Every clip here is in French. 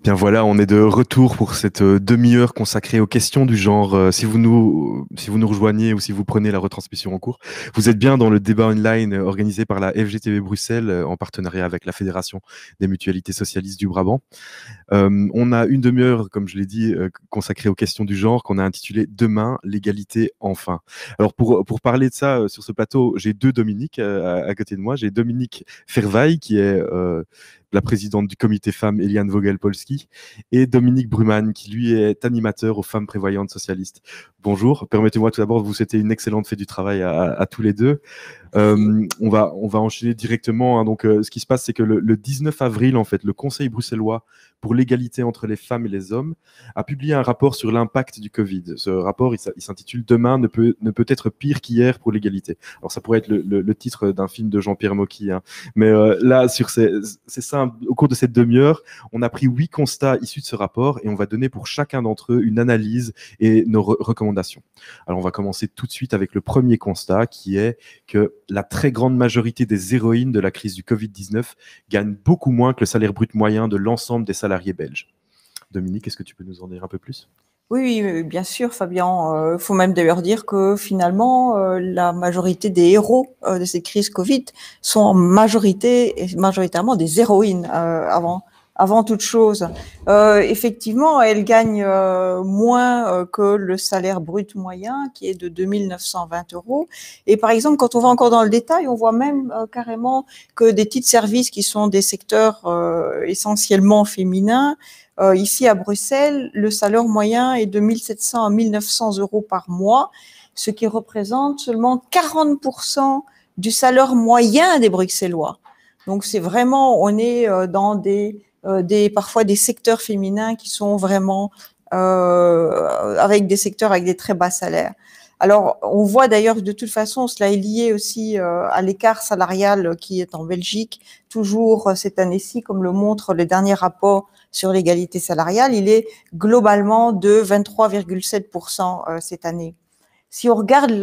Bien voilà, on est de retour pour cette demi-heure consacrée aux questions du genre. Si vous nous rejoignez ou si vous prenez la retransmission en cours, vous êtes bien dans le débat online organisé par la FGTB Bruxelles en partenariat avec la Fédération des mutualités socialistes du Brabant. On a une demi-heure, comme je l'ai dit, consacrée aux questions du genre qu'on a intitulé Demain, l'égalité enfin. Alors pour parler de ça sur ce plateau, j'ai deux Dominique à côté de moi. J'ai Dominique Fervaille qui est la présidente du comité femmes Eliane Vogel-Polski et Dominique Bruman qui lui est animateur aux femmes prévoyantes socialistes. Bonjour, permettez-moi tout d'abord de vous souhaiter une excellente fête du travail à tous les deux. On va enchaîner directement. Hein. Donc, ce qui se passe, c'est que le 19 avril, en fait, le Conseil bruxellois pour l'égalité entre les femmes et les hommes a publié un rapport sur l'impact du Covid. Ce rapport, il s'intitule Demain ne peut être pire qu'hier pour l'égalité. Alors, ça pourrait être le titre d'un film de Jean-Pierre Mocky. Hein. Mais là, c'est ça, au cours de cette demi-heure, on a pris 8 constats issus de ce rapport et on va donner pour chacun d'entre eux une analyse et nos recommandations. Alors, on va commencer tout de suite avec le premier constat qui est que la très grande majorité des héroïnes de la crise du Covid-19 gagnent beaucoup moins que le salaire brut moyen de l'ensemble des salariés belges. Dominique, est-ce que tu peux nous en dire un peu plus ? Oui, bien sûr, Fabien. Il faut même d'ailleurs dire que finalement, la majorité des héros de cette crise Covid sont en majoritairement des héroïnes avant toute chose. Effectivement, elles gagnent moins que le salaire brut moyen, qui est de 2 920 €. Et par exemple, quand on va encore dans le détail, on voit même carrément que des titres services qui sont des secteurs essentiellement féminins, ici à Bruxelles, le salaire moyen est de 1 700 à 1 900 € par mois, ce qui représente seulement 40% du salaire moyen des Bruxellois. Donc c'est vraiment, on est dans parfois des secteurs féminins qui sont vraiment avec des secteurs avec des très bas salaires. Alors, on voit d'ailleurs de toute façon, cela est lié aussi à l'écart salarial qui est en Belgique, toujours cette année-ci, comme le montre le dernier rapport sur l'égalité salariale, il est globalement de 23,7% cette année. Si on regarde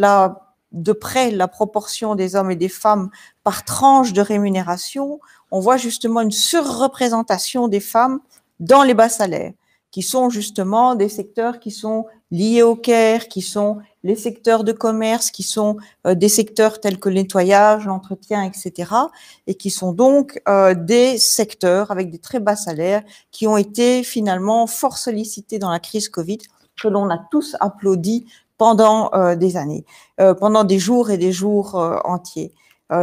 de près la proportion des hommes et des femmes par tranche de rémunération, on voit justement une surreprésentation des femmes dans les bas salaires, qui sont justement des secteurs qui sont liés au care, qui sont les secteurs de commerce, qui sont des secteurs tels que le nettoyage, l'entretien, etc., et qui sont donc des secteurs avec des très bas salaires qui ont été finalement fort sollicités dans la crise Covid, que l'on a tous applaudi pendant des années, pendant des jours et des jours entiers.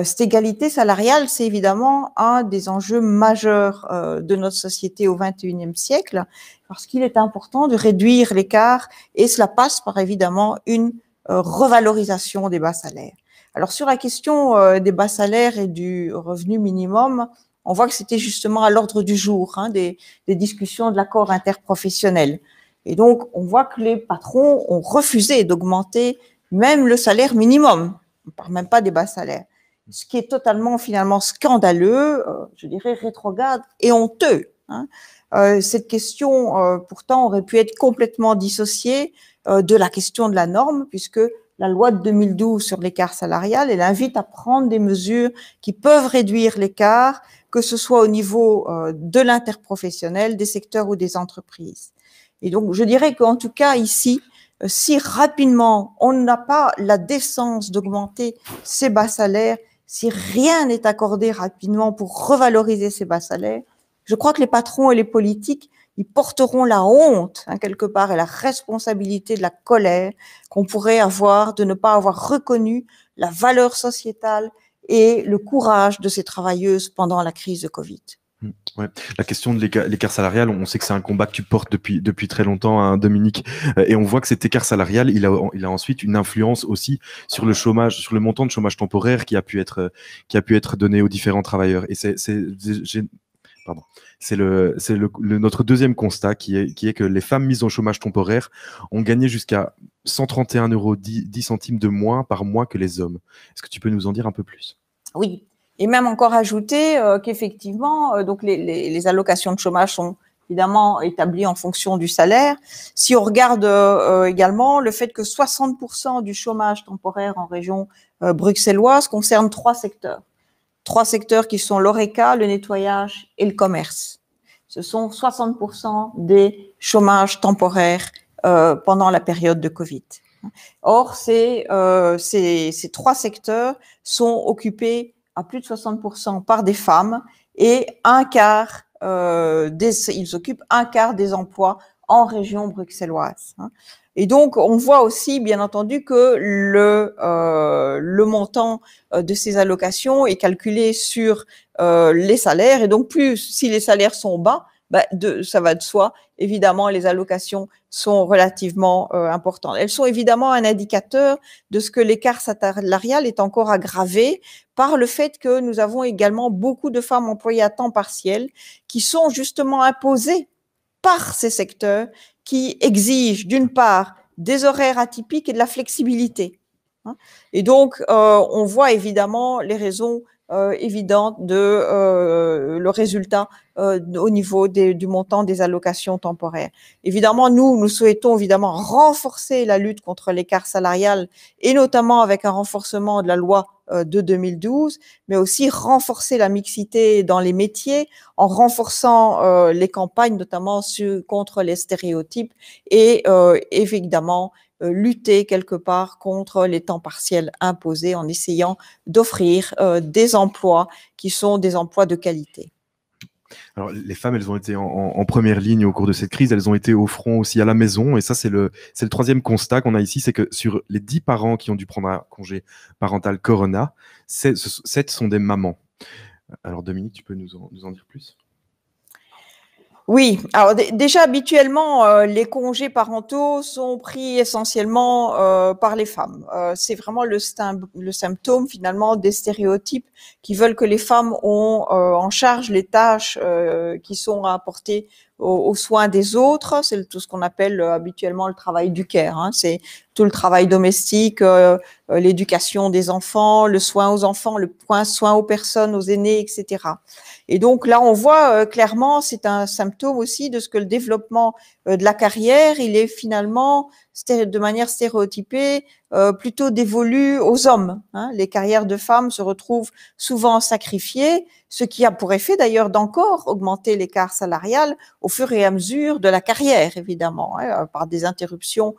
Cette égalité salariale, c'est évidemment un des enjeux majeurs de notre société au XXIe siècle, parce qu'il est important de réduire l'écart et cela passe par évidemment une revalorisation des bas salaires. Alors sur la question des bas salaires et du revenu minimum, on voit que c'était justement à l'ordre du jour des discussions de l'accord interprofessionnel. Et donc on voit que les patrons ont refusé d'augmenter même le salaire minimum. On ne parle même pas des bas salaires. Ce qui est totalement finalement scandaleux, je dirais rétrograde et honteux. Cette question, pourtant, aurait pu être complètement dissociée de la question de la norme, puisque la loi de 2012 sur l'écart salarial, elle invite à prendre des mesures qui peuvent réduire l'écart, que ce soit au niveau de l'interprofessionnel, des secteurs ou des entreprises. Et donc, je dirais qu'en tout cas, ici, si rapidement on n'a pas la décence d'augmenter ces bas salaires, si rien n'est accordé rapidement pour revaloriser ces bas salaires, je crois que les patrons et les politiques, ils porteront la honte, quelque part, et la responsabilité de la colère qu'on pourrait avoir de ne pas avoir reconnu la valeur sociétale et le courage de ces travailleuses pendant la crise de Covid. Ouais. La question de l'écart salarial, on sait que c'est un combat que tu portes depuis très longtemps, hein, Dominique, et on voit que cet écart salarial, il a ensuite une influence aussi sur le chômage, sur le montant de chômage temporaire qui a pu être donné aux différents travailleurs. Et c'est notre deuxième constat qui est que les femmes mises au chômage temporaire ont gagné jusqu'à 131,10 € de moins par mois que les hommes. Est-ce que tu peux nous en dire un peu plus ? Oui. Et même encore ajouter qu'effectivement, donc les allocations de chômage sont évidemment établies en fonction du salaire. Si on regarde également le fait que 60% du chômage temporaire en région bruxelloise concerne 3 secteurs. 3 secteurs qui sont l'ORECA, le nettoyage et le commerce. ce sont 60% des chômages temporaires pendant la période de Covid. Or, ces trois secteurs sont occupés à plus de 60% par des femmes et ils occupent un quart des emplois en région bruxelloise. Et donc, on voit aussi, bien entendu, que le montant de ces allocations est calculé sur les salaires. Et donc, plus si les salaires sont bas, ça va de soi. Évidemment, les allocations sont relativement importantes. Elles sont évidemment un indicateur de ce que l'écart salarial est encore aggravé par le fait que nous avons également beaucoup de femmes employées à temps partiel qui sont justement imposées par ces secteurs qui exigent d'une part des horaires atypiques et de la flexibilité. Et donc, on voit évidemment les raisons évidentes de le résultat au niveau du montant des allocations temporaires. Évidemment, nous souhaitons évidemment renforcer la lutte contre l'écart salarial et notamment avec un renforcement de la loi de 2012, mais aussi renforcer la mixité dans les métiers en renforçant les campagnes, notamment contre les stéréotypes et évidemment lutter quelque part contre les temps partiels imposés en essayant d'offrir des emplois qui sont des emplois de qualité. Alors, les femmes, elles ont été en première ligne au cours de cette crise. Elles ont été au front aussi à la maison. Et ça, c'est le troisième constat qu'on a ici. C'est que sur les 10 parents qui ont dû prendre un congé parental Corona, 7 sont des mamans. Alors, Dominique, tu peux nous en dire plus ? Oui, alors déjà habituellement, les congés parentaux sont pris essentiellement par les femmes. C'est vraiment le symptôme finalement des stéréotypes qui veulent que les femmes ont en charge les tâches qui sont à apporter aux soins des autres. C'est tout ce qu'on appelle habituellement le travail du care. C'est tout le travail domestique, l'éducation des enfants, le soin aux enfants, le soin aux personnes, aux aînés, etc. Et donc là, on voit clairement, c'est un symptôme aussi de ce que le développement de la carrière, il est finalement de manière stéréotypée plutôt dévolu aux hommes. Les carrières de femmes se retrouvent souvent sacrifiées, ce qui a pour effet d'ailleurs d'encore augmenter l'écart salarial au fur et à mesure de la carrière, évidemment, par des interruptions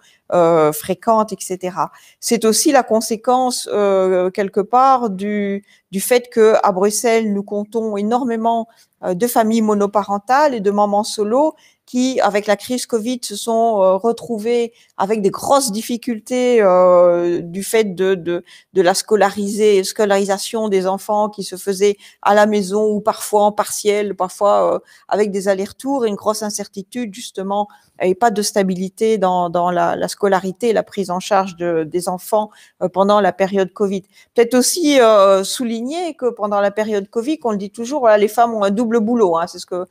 fréquentes, etc. C'est aussi la conséquence quelque part du fait que à Bruxelles, nous comptons énormément de familles monoparentales et de mamans solo qui, avec la crise Covid, se sont retrouvées avec des grosses difficultés du fait de la scolarisation des enfants qui se faisait à la maison ou parfois en partiel, parfois avec des allers-retours et une grosse incertitude justement et pas de stabilité dans la scolarité et la prise en charge des enfants pendant la période Covid. Peut-être aussi souligner que pendant la période Covid, on le dit toujours, voilà, les femmes ont un double boulot. C'est ce que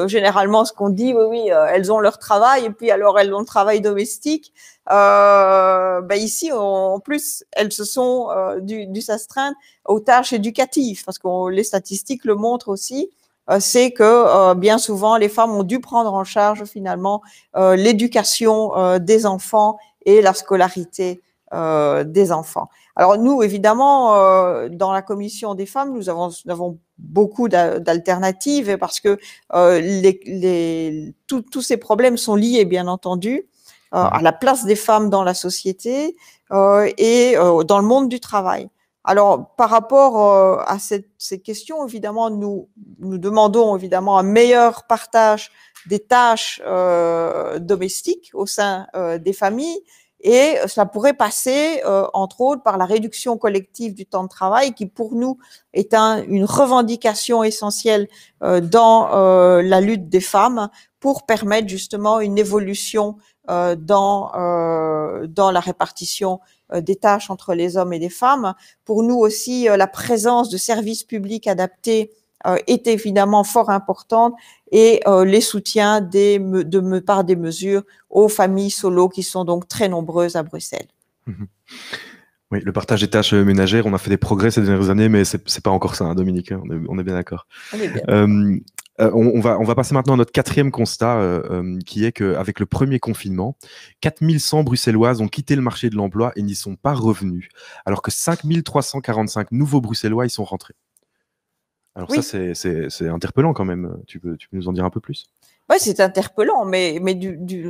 généralement ce qu'on dit. Oui, elles ont leur travail et puis alors elles ont le travail domestique. Ici, en plus, elles se sont dû s'astreindre aux tâches éducatives parce que les statistiques le montrent aussi. C'est que bien souvent, les femmes ont dû prendre en charge finalement l'éducation des enfants et la scolarité des enfants. Alors nous, évidemment, dans la commission des femmes, nous avons beaucoup d'alternatives parce que tous ces problèmes sont liés, bien entendu, à la place des femmes dans la société et dans le monde du travail. Alors, par rapport à ces questions, évidemment, nous demandons évidemment un meilleur partage des tâches domestiques au sein des familles. Et cela pourrait passer, entre autres, par la réduction collective du temps de travail, qui pour nous est une revendication essentielle dans la lutte des femmes pour permettre justement une évolution dans la répartition des tâches entre les hommes et les femmes. Pour nous aussi, la présence de services publics adaptés est évidemment fort importante et les soutiens par des mesures aux familles solo qui sont donc très nombreuses à Bruxelles. Oui, le partage des tâches ménagères, on a fait des progrès ces dernières années, mais c'est pas encore ça, Dominique, on est bien d'accord. On va passer maintenant à notre quatrième constat, qui est qu'avec le premier confinement, 4100 Bruxelloises ont quitté le marché de l'emploi et n'y sont pas revenus, alors que 5345 nouveaux Bruxellois y sont rentrés. Alors ça, Oui, c'est interpellant quand même. Tu peux nous en dire un peu plus? ouais, c'est interpellant, mais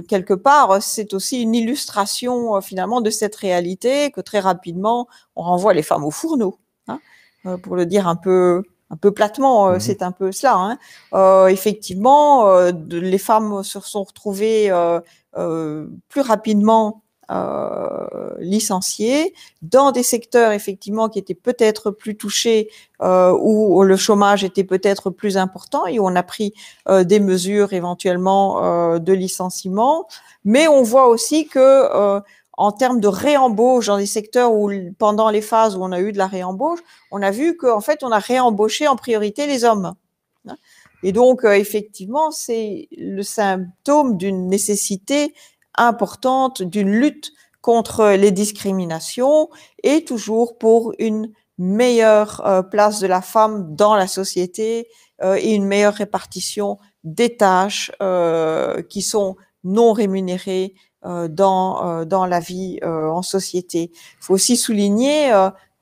quelque part, c'est aussi une illustration finalement de cette réalité que très rapidement, on renvoie les femmes au fourneau, hein, pour le dire un peu platement, c'est un peu cela. Hein. Effectivement, les femmes se sont retrouvées plus rapidement licenciées dans des secteurs effectivement qui étaient peut-être plus touchés, où le chômage était peut-être plus important et où on a pris des mesures éventuellement de licenciement. Mais on voit aussi que en termes de réembauche dans des secteurs où pendant les phases où on a eu de la réembauche, on a vu qu'en fait on a réembauché en priorité les hommes. Et donc effectivement c'est le symptôme d'une nécessité importante d'une lutte contre les discriminations et toujours pour une meilleure place de la femme dans la société et une meilleure répartition des tâches qui sont non rémunérées dans la vie en société. Il faut aussi souligner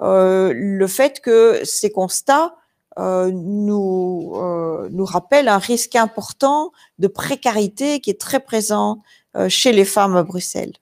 le fait que ces constats nous rappellent un risque important de précarité qui est très présent chez les femmes à Bruxelles.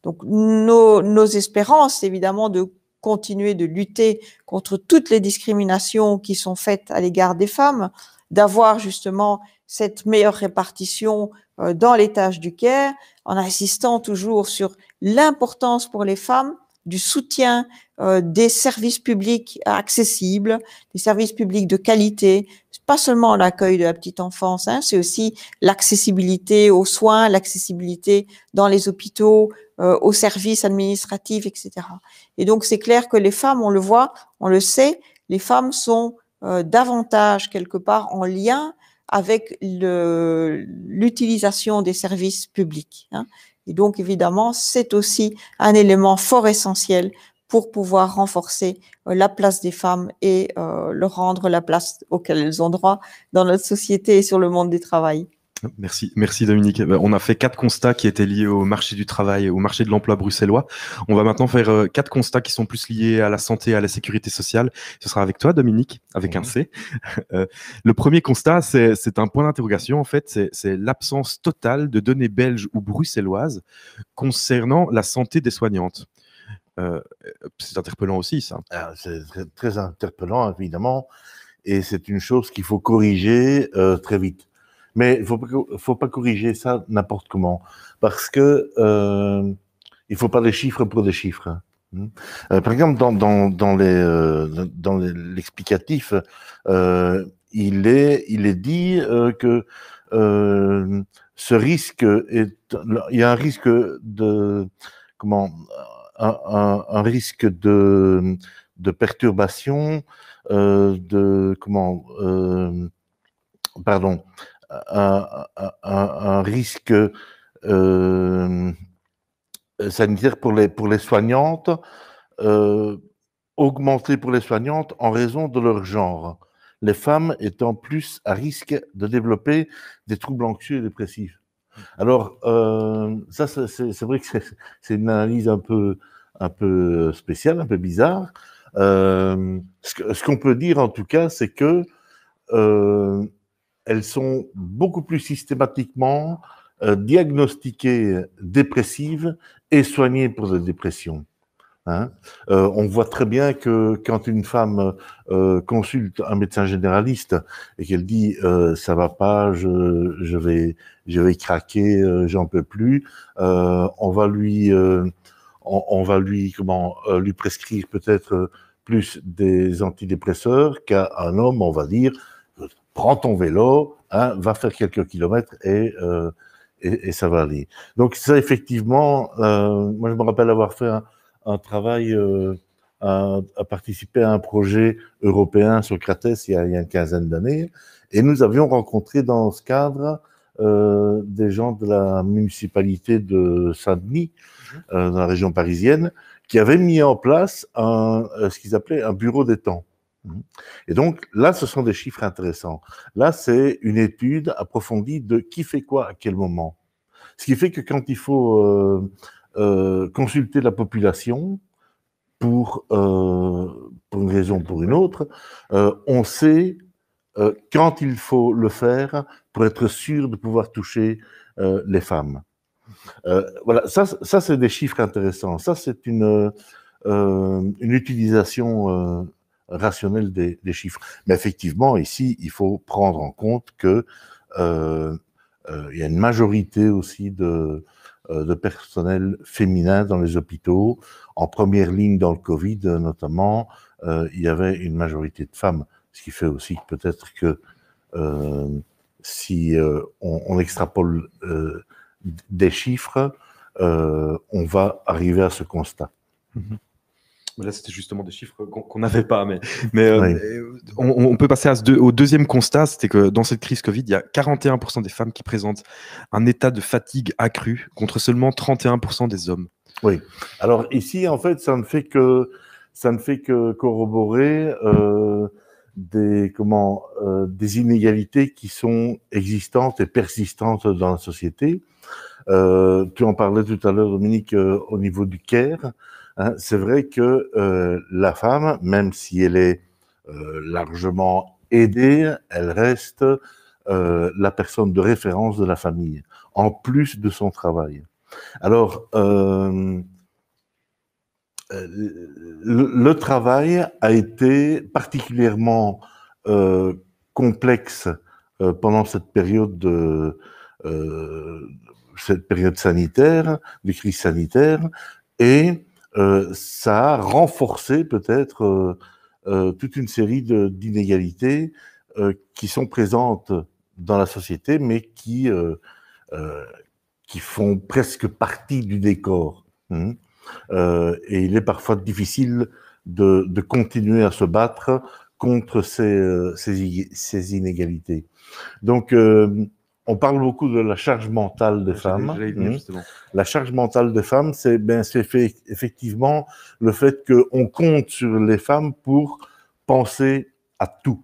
Donc nos espérances, évidemment, de continuer de lutter contre toutes les discriminations qui sont faites à l'égard des femmes, d'avoir justement cette meilleure répartition dans les tâches du care, en insistant toujours sur l'importance pour les femmes du soutien des services publics accessibles, des services publics de qualité, pas seulement l'accueil de la petite enfance, hein, c'est aussi l'accessibilité aux soins, l'accessibilité dans les hôpitaux, aux services administratifs, etc. Et donc c'est clair que les femmes, on le voit, on le sait, les femmes sont davantage quelque part en lien avec l'utilisation des services publics. Hein. Et donc évidemment, c'est aussi un élément fort essentiel pour pouvoir renforcer la place des femmes et leur rendre la place auquel elles ont droit dans notre société et sur le monde du travail. Merci Dominique. On a fait 4 constats qui étaient liés au marché du travail, au marché de l'emploi bruxellois. On va maintenant faire 4 constats qui sont plus liés à la santé et à la sécurité sociale. Ce sera avec toi, Dominique, avec un C. Le premier constat, c'est un point d'interrogation, en fait, c'est l'absence totale de données belges ou bruxelloises concernant la santé des soignantes. C'est interpellant aussi, ça. C'est très interpellant, évidemment, et c'est une chose qu'il faut corriger très vite. Mais il faut pas corriger ça n'importe comment, parce que il faut pas des chiffres pour des chiffres. Par exemple, dans l'explicatif, il est dit que ce risque il y a un risque de un risque de perturbation, pardon, un risque sanitaire pour les soignantes, augmenté pour les soignantes en raison de leur genre. Les femmes étant plus à risque de développer des troubles anxieux et dépressifs. Alors, ça, c'est vrai que c'est une analyse un peu spéciale, un peu bizarre. Ce qu'on peut dire, en tout cas, c'est que elles sont beaucoup plus systématiquement diagnostiquées dépressives et soignées pour des dépressions. Hein. On voit très bien que quand une femme consulte un médecin généraliste et qu'elle dit ça va pas, je vais craquer, j'en peux plus, on va lui lui prescrire peut-être plus des antidépresseurs qu'à un homme, on va dire prends ton vélo, hein, va faire quelques kilomètres et ça va aller. Donc ça effectivement, moi je me rappelle avoir fait un travail à participer à un projet européen sur Cratès il y a une quinzaine d'années, et nous avions rencontré dans ce cadre des gens de la municipalité de Saint-Denis, dans la région parisienne, qui avaient mis en place ce qu'ils appelaient un bureau des temps. Et donc là, ce sont des chiffres intéressants. Là, c'est une étude approfondie de qui fait quoi à quel moment. Ce qui fait que quand il faut consulter la population pour une raison ou pour une autre, on sait quand il faut le faire pour être sûr de pouvoir toucher les femmes. Voilà, ça c'est des chiffres intéressants. Ça, c'est une utilisation rationnelle des chiffres. Mais effectivement, ici, il faut prendre en compte que il y a une majorité aussi de personnel féminin dans les hôpitaux. En première ligne dans le Covid, notamment, il y avait une majorité de femmes, ce qui fait aussi peut-être que si on extrapole des chiffres, on va arriver à ce constat. Là, c'était justement des chiffres qu'on n'avait pas, mais Oui. on peut passer au deuxième constat, c'était que dans cette crise Covid, il y a 41% des femmes qui présentent un état de fatigue accru, contre seulement 31% des hommes. Oui. Alors ici, en fait, ça ne fait que corroborer des inégalités qui sont existantes et persistantes dans la société. Tu en parlais tout à l'heure, Dominique, au niveau du care. Hein, c'est vrai que la femme, même si elle est largement aidée, elle reste la personne de référence de la famille, en plus de son travail. Alors, le travail a été particulièrement complexe pendant cette période sanitaire, de crise sanitaire, et ça a renforcé peut-être toute une série d'inégalités qui sont présentes dans la société, mais qui font presque partie du décor. Et il est parfois difficile de continuer à se battre contre ces inégalités. Donc, on parle beaucoup de la charge mentale des femmes. La charge mentale des femmes, c'est effectivement le fait qu'on compte sur les femmes pour penser à tout.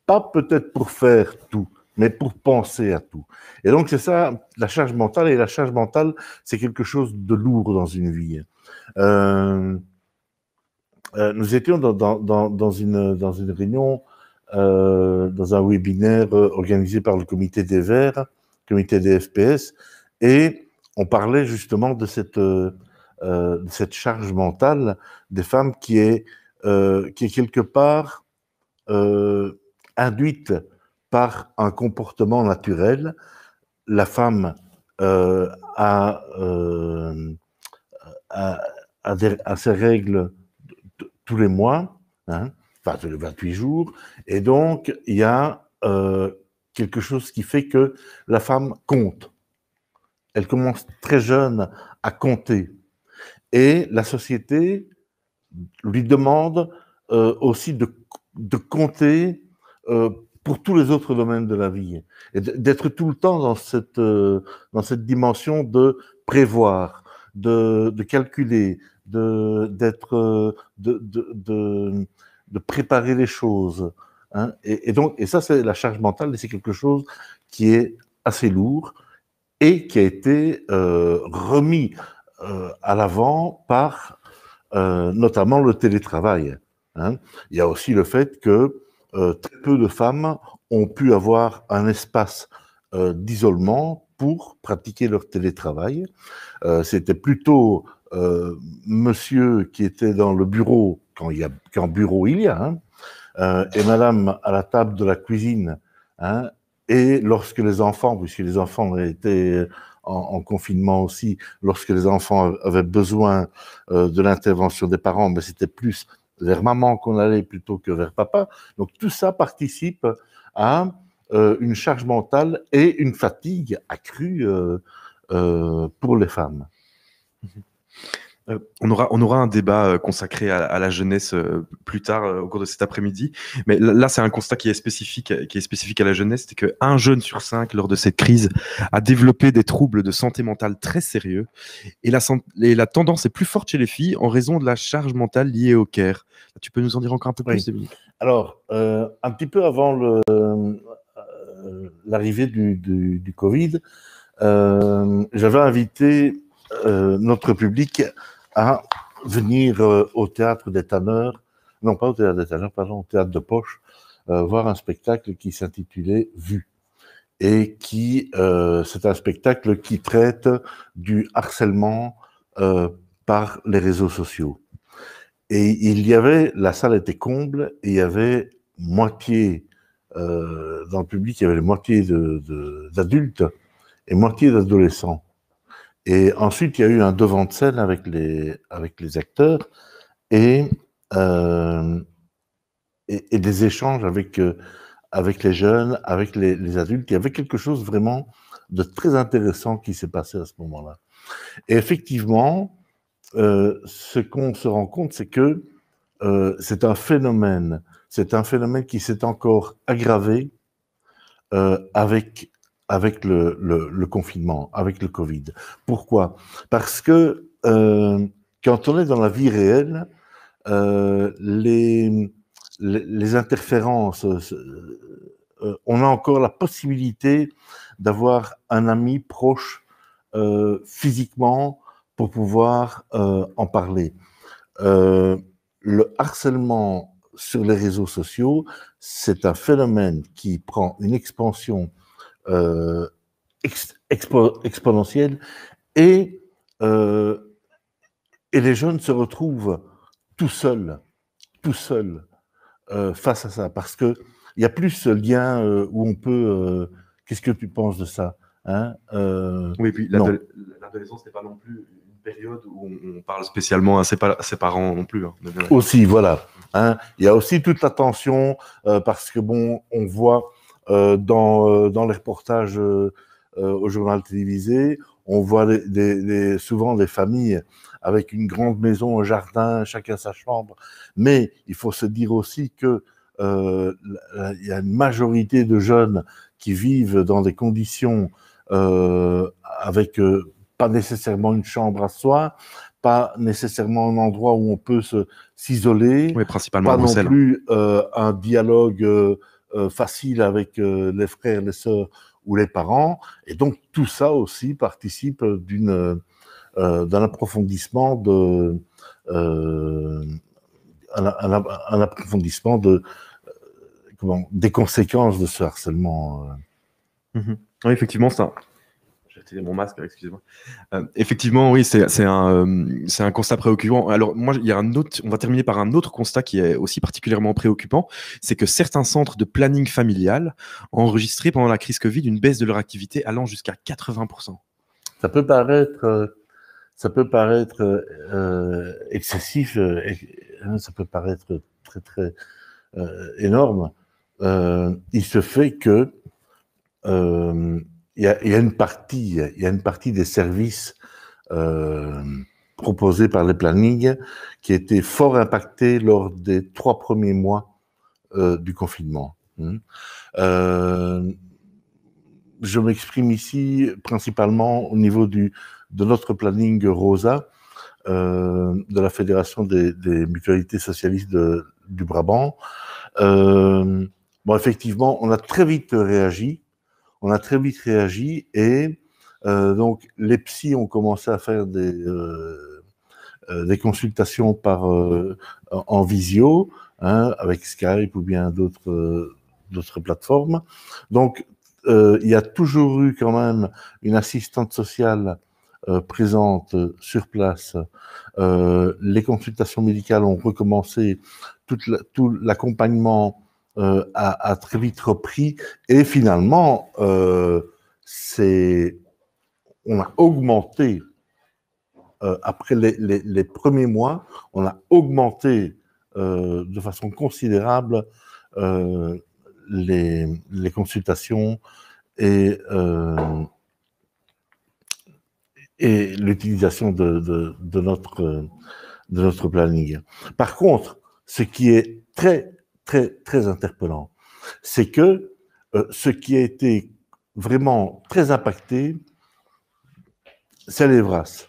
Pas peut-être pour faire tout, mais pour penser à tout. Et donc, c'est ça, la charge mentale. Et la charge mentale, c'est quelque chose de lourd dans une vie. Nous étions dans une réunion, dans un webinaire organisé par le comité des Verts, comité des FPS, et on parlait justement de cette charge mentale des femmes qui est quelque part induite par un comportement naturel. La femme a ses règles tous les mois, hein, enfin tous les 28 jours, et donc il y a quelque chose qui fait que la femme compte. Elle commence très jeune à compter. Et la société lui demande aussi de compter pour tous les autres domaines de la vie. Et d'être tout le temps dans cette dimension de prévoir, de calculer, de préparer les choses. Hein. Et ça, c'est la charge mentale, et c'est quelque chose qui est assez lourd et qui a été remis à l'avant par notamment le télétravail. Hein. Il y a aussi le fait que très peu de femmes ont pu avoir un espace d'isolement pour pratiquer leur télétravail. C'était plutôt monsieur qui était dans le bureau, quand bureau il y a, hein, et madame à la table de la cuisine, hein, et lorsque les enfants, puisque les enfants étaient en confinement aussi, lorsque les enfants avaient besoin de l'intervention des parents, mais c'était plus vers maman qu'on allait plutôt que vers papa. Donc tout ça participe à une charge mentale et une fatigue accrue pour les femmes. On aura un débat consacré à la jeunesse plus tard au cours de cet après-midi. Mais là, c'est un constat qui est spécifique à la jeunesse, c'est qu'un jeune sur 5 lors de cette crise a développé des troubles de santé mentale très sérieux. Et la tendance est plus forte chez les filles en raison de la charge mentale liée au care. Tu peux nous en dire encore un peu plus, Dominique ? Alors, un petit peu avant l'arrivée du Covid, j'avais invité notre public à venir au Théâtre des Tanneurs non pas au Théâtre des Talents, pardon, au Théâtre de Poche, voir un spectacle qui s'intitulait Vue. Et c'est un spectacle qui traite du harcèlement par les réseaux sociaux. Et la salle était comble, et il y avait moitié, dans le public, il y avait moitié d'adultes et moitié d'adolescents. Et ensuite, il y a eu un devant de scène avec les acteurs et, et des échanges avec les jeunes, avec les adultes. Il y avait quelque chose vraiment de très intéressant qui s'est passé à ce moment-là. Et effectivement, ce qu'on se rend compte, c'est que c'est un phénomène qui s'est encore aggravé avec le confinement, avec le Covid. Pourquoi? Parce que quand on est dans la vie réelle, les interférences, on a encore la possibilité d'avoir un ami proche physiquement pour pouvoir en parler. Le harcèlement sur les réseaux sociaux, c'est un phénomène qui prend une expansion exponentielle et les jeunes se retrouvent tout seuls face à ça, parce que il y a plus ce lien où on peut. Qu'est-ce que tu penses de ça, hein? Oui, et puis l'adolescence n'est pas non plus une période où on parle spécialement à ses parents non plus. Hein, aussi, voilà. Hein, il y a aussi toute la tension parce que bon, on voit dans les reportages au journal télévisé, on voit souvent des familles avec une grande maison, un jardin, chacun sa chambre. Mais il faut se dire aussi que il y a une majorité de jeunes qui vivent dans des conditions avec pas nécessairement une chambre à soi, pas nécessairement un endroit où on peut s'isoler, oui, principalement pas à Bruxelles. non plus un dialogue facile avec les frères, les sœurs ou les parents. Et donc tout ça aussi participe d'un approfondissement un approfondissement des conséquences de ce harcèlement. Oui, effectivement, ça. J'ai retiré mon masque, excusez-moi. Effectivement, oui, c'est un constat préoccupant. Alors, moi, on va terminer par un autre constat qui est aussi particulièrement préoccupant, c'est que certains centres de planning familial ont enregistré pendant la crise Covid une baisse de leur activité allant jusqu'à 80%. Ça peut paraître excessif, ça peut paraître très, très énorme. Il se fait que il y a une partie des services proposés par les plannings qui a été fort impactée lors des 3 premiers mois du confinement. Je m'exprime ici principalement au niveau de notre planning ROSA, de la Fédération des mutualités socialistes du Brabant. Bon, effectivement, on a très vite réagi et donc les psys ont commencé à faire des consultations en visio, hein, avec Skype ou bien d'autres plateformes. Donc, il y a toujours eu quand même une assistante sociale présente sur place. Les consultations médicales ont recommencé, tout l'accompagnement a très vite repris et finalement, on a augmenté, après les premiers mois, on a augmenté de façon considérable les consultations et l'utilisation de notre planning. Par contre, ce qui est très, très, très interpellant, c'est que ce qui a été vraiment très impacté, c'est les VRAS.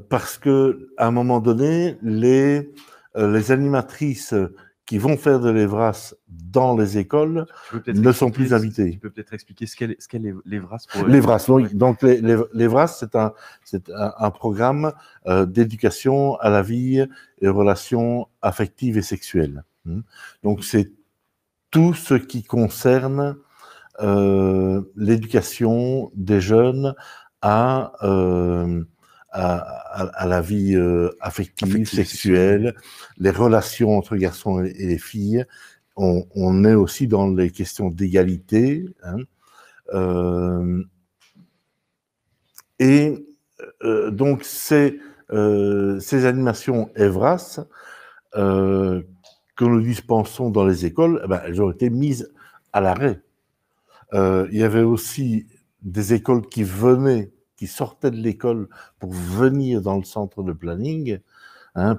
Parce que à un moment donné, les animatrices qui vont faire de l'EVRAS dans les écoles ne sont plus invités. Tu peux peut-être expliquer ce qu'est l'EVRAS pour... L'EVRAS, oui. Donc l'EVRAS, c'est un programme d'éducation à la vie et aux relations affectives et sexuelles. Donc c'est tout ce qui concerne l'éducation des jeunes à la vie affective, sexuelle, les relations entre garçons et les filles. On est aussi dans les questions d'égalité. Donc, ces animations EVRAS que nous dispensons dans les écoles, elles ont été mises à l'arrêt. Il y avait aussi des écoles qui sortaient de l'école pour venir dans le centre de planning,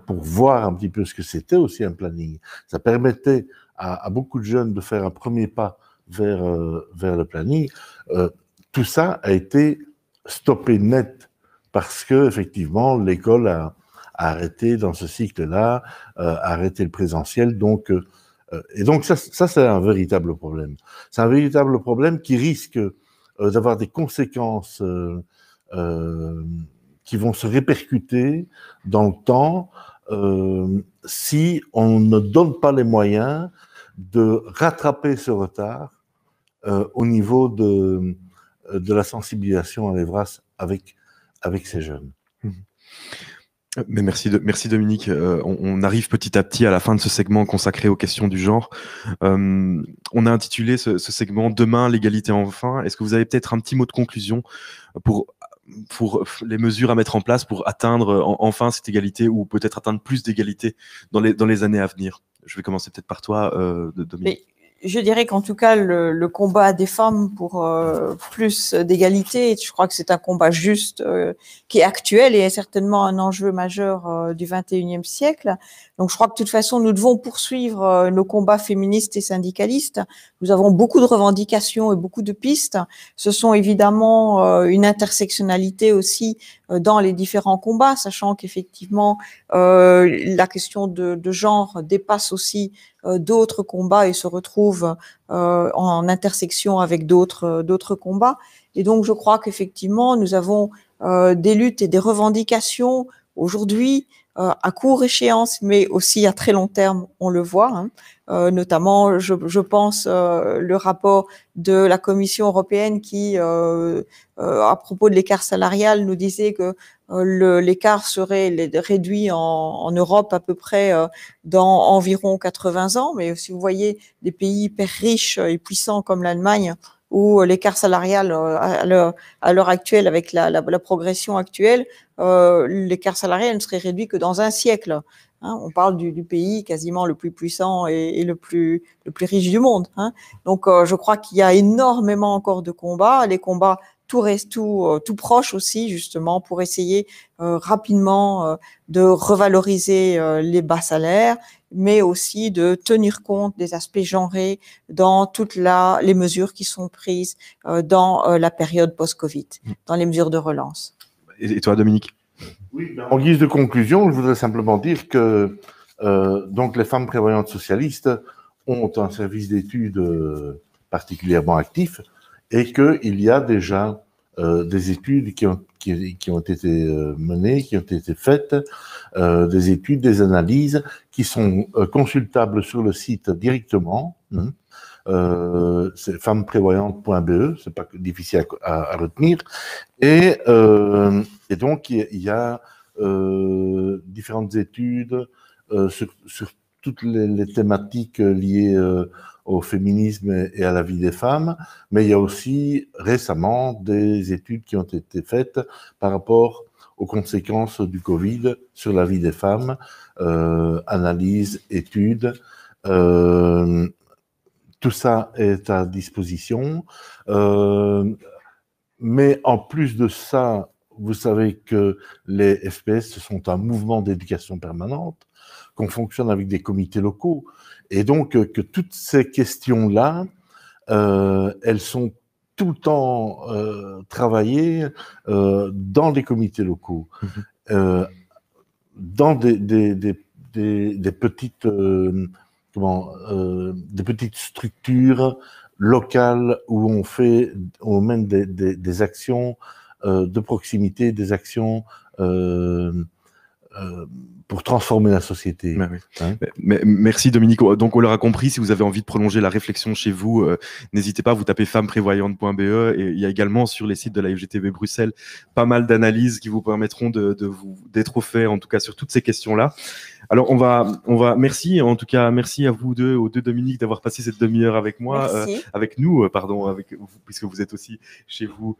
pour voir un petit peu ce que c'était aussi un planning. Ça permettait à beaucoup de jeunes de faire un premier pas vers le planning. Tout ça a été stoppé net parce que effectivement l'école a arrêté dans ce cycle-là, arrêté le présentiel. Donc ça c'est un véritable problème. C'est un véritable problème qui risque d'avoir des conséquences qui vont se répercuter dans le temps si on ne donne pas les moyens de rattraper ce retard au niveau de la sensibilisation à l'EVRAS avec ces jeunes. Mais merci Dominique. On arrive petit à petit à la fin de ce segment consacré aux questions du genre. On a intitulé ce segment « Demain, l'égalité enfin ». Est-ce que vous avez peut-être un petit mot de conclusion pour les mesures à mettre en place pour atteindre enfin cette égalité ou peut-être atteindre plus d'égalité dans les années à venir? Je vais commencer peut-être par toi, Dominique. Je dirais qu'en tout cas, le combat des femmes pour plus d'égalité, je crois que c'est un combat juste qui est actuel et est certainement un enjeu majeur du 21e siècle. Donc, je crois que de toute façon, nous devons poursuivre nos combats féministes et syndicalistes. Nous avons beaucoup de revendications et beaucoup de pistes. Ce sont évidemment une intersectionnalité aussi dans les différents combats, sachant qu'effectivement, la question de genre dépasse aussi d'autres combats et se retrouve en intersection avec d'autres combats. Et donc, je crois qu'effectivement, nous avons des luttes et des revendications aujourd'hui à court échéance, mais aussi à très long terme, on le voit. Notamment, je pense le rapport de la Commission européenne qui, à propos de l'écart salarial, nous disait que l'écart serait réduit en Europe à peu près dans environ 80 ans. Mais si vous voyez des pays hyper riches et puissants comme l'Allemagne, où l'écart salarial à l'heure actuelle, avec la progression actuelle, l'écart salarial ne serait réduit que dans un siècle. On parle du pays quasiment le plus puissant et le plus riche du monde. Donc, je crois qu'il y a énormément encore de combats. Les combats tout proche aussi, justement, pour essayer rapidement de revaloriser les bas salaires, mais aussi de tenir compte des aspects genrés dans toutes les mesures qui sont prises dans la période post-Covid, dans les mesures de relance. Et toi, Dominique? Oui, en guise de conclusion, je voudrais simplement dire que donc les femmes prévoyantes socialistes ont un service d'études particulièrement actif et qu'il y a déjà des études qui ont été menées, qui ont été faites, des études, des analyses qui sont consultables sur le site directement. C'est femmesprévoyantes.be, c'est pas difficile à retenir. Et donc, il y a différentes études sur toutes les thématiques liées au féminisme et à la vie des femmes, mais il y a aussi récemment des études qui ont été faites par rapport aux conséquences du Covid sur la vie des femmes, analyses, études. Tout ça est à disposition. Mais en plus de ça, vous savez que les FPS, ce sont un mouvement d'éducation permanente, qu'on fonctionne avec des comités locaux, et donc que toutes ces questions-là, elles sont tout le temps travaillées dans les comités locaux, dans des petites des petites structures locales où on mène des actions de proximité, des actions pour transformer la société. Bah oui. Merci Dominique. Donc on l'aura compris, si vous avez envie de prolonger la réflexion chez vous, n'hésitez pas, vous tapez femmesprévoyantes.be et il y a également sur les sites de la FGTB Bruxelles pas mal d'analyses qui vous permettront d'être au fait, en tout cas sur toutes ces questions-là. Alors on va merci en tout cas, merci à vous deux, aux deux Dominique, d'avoir passé cette demi-heure avec moi, avec nous, puisque vous êtes aussi chez vous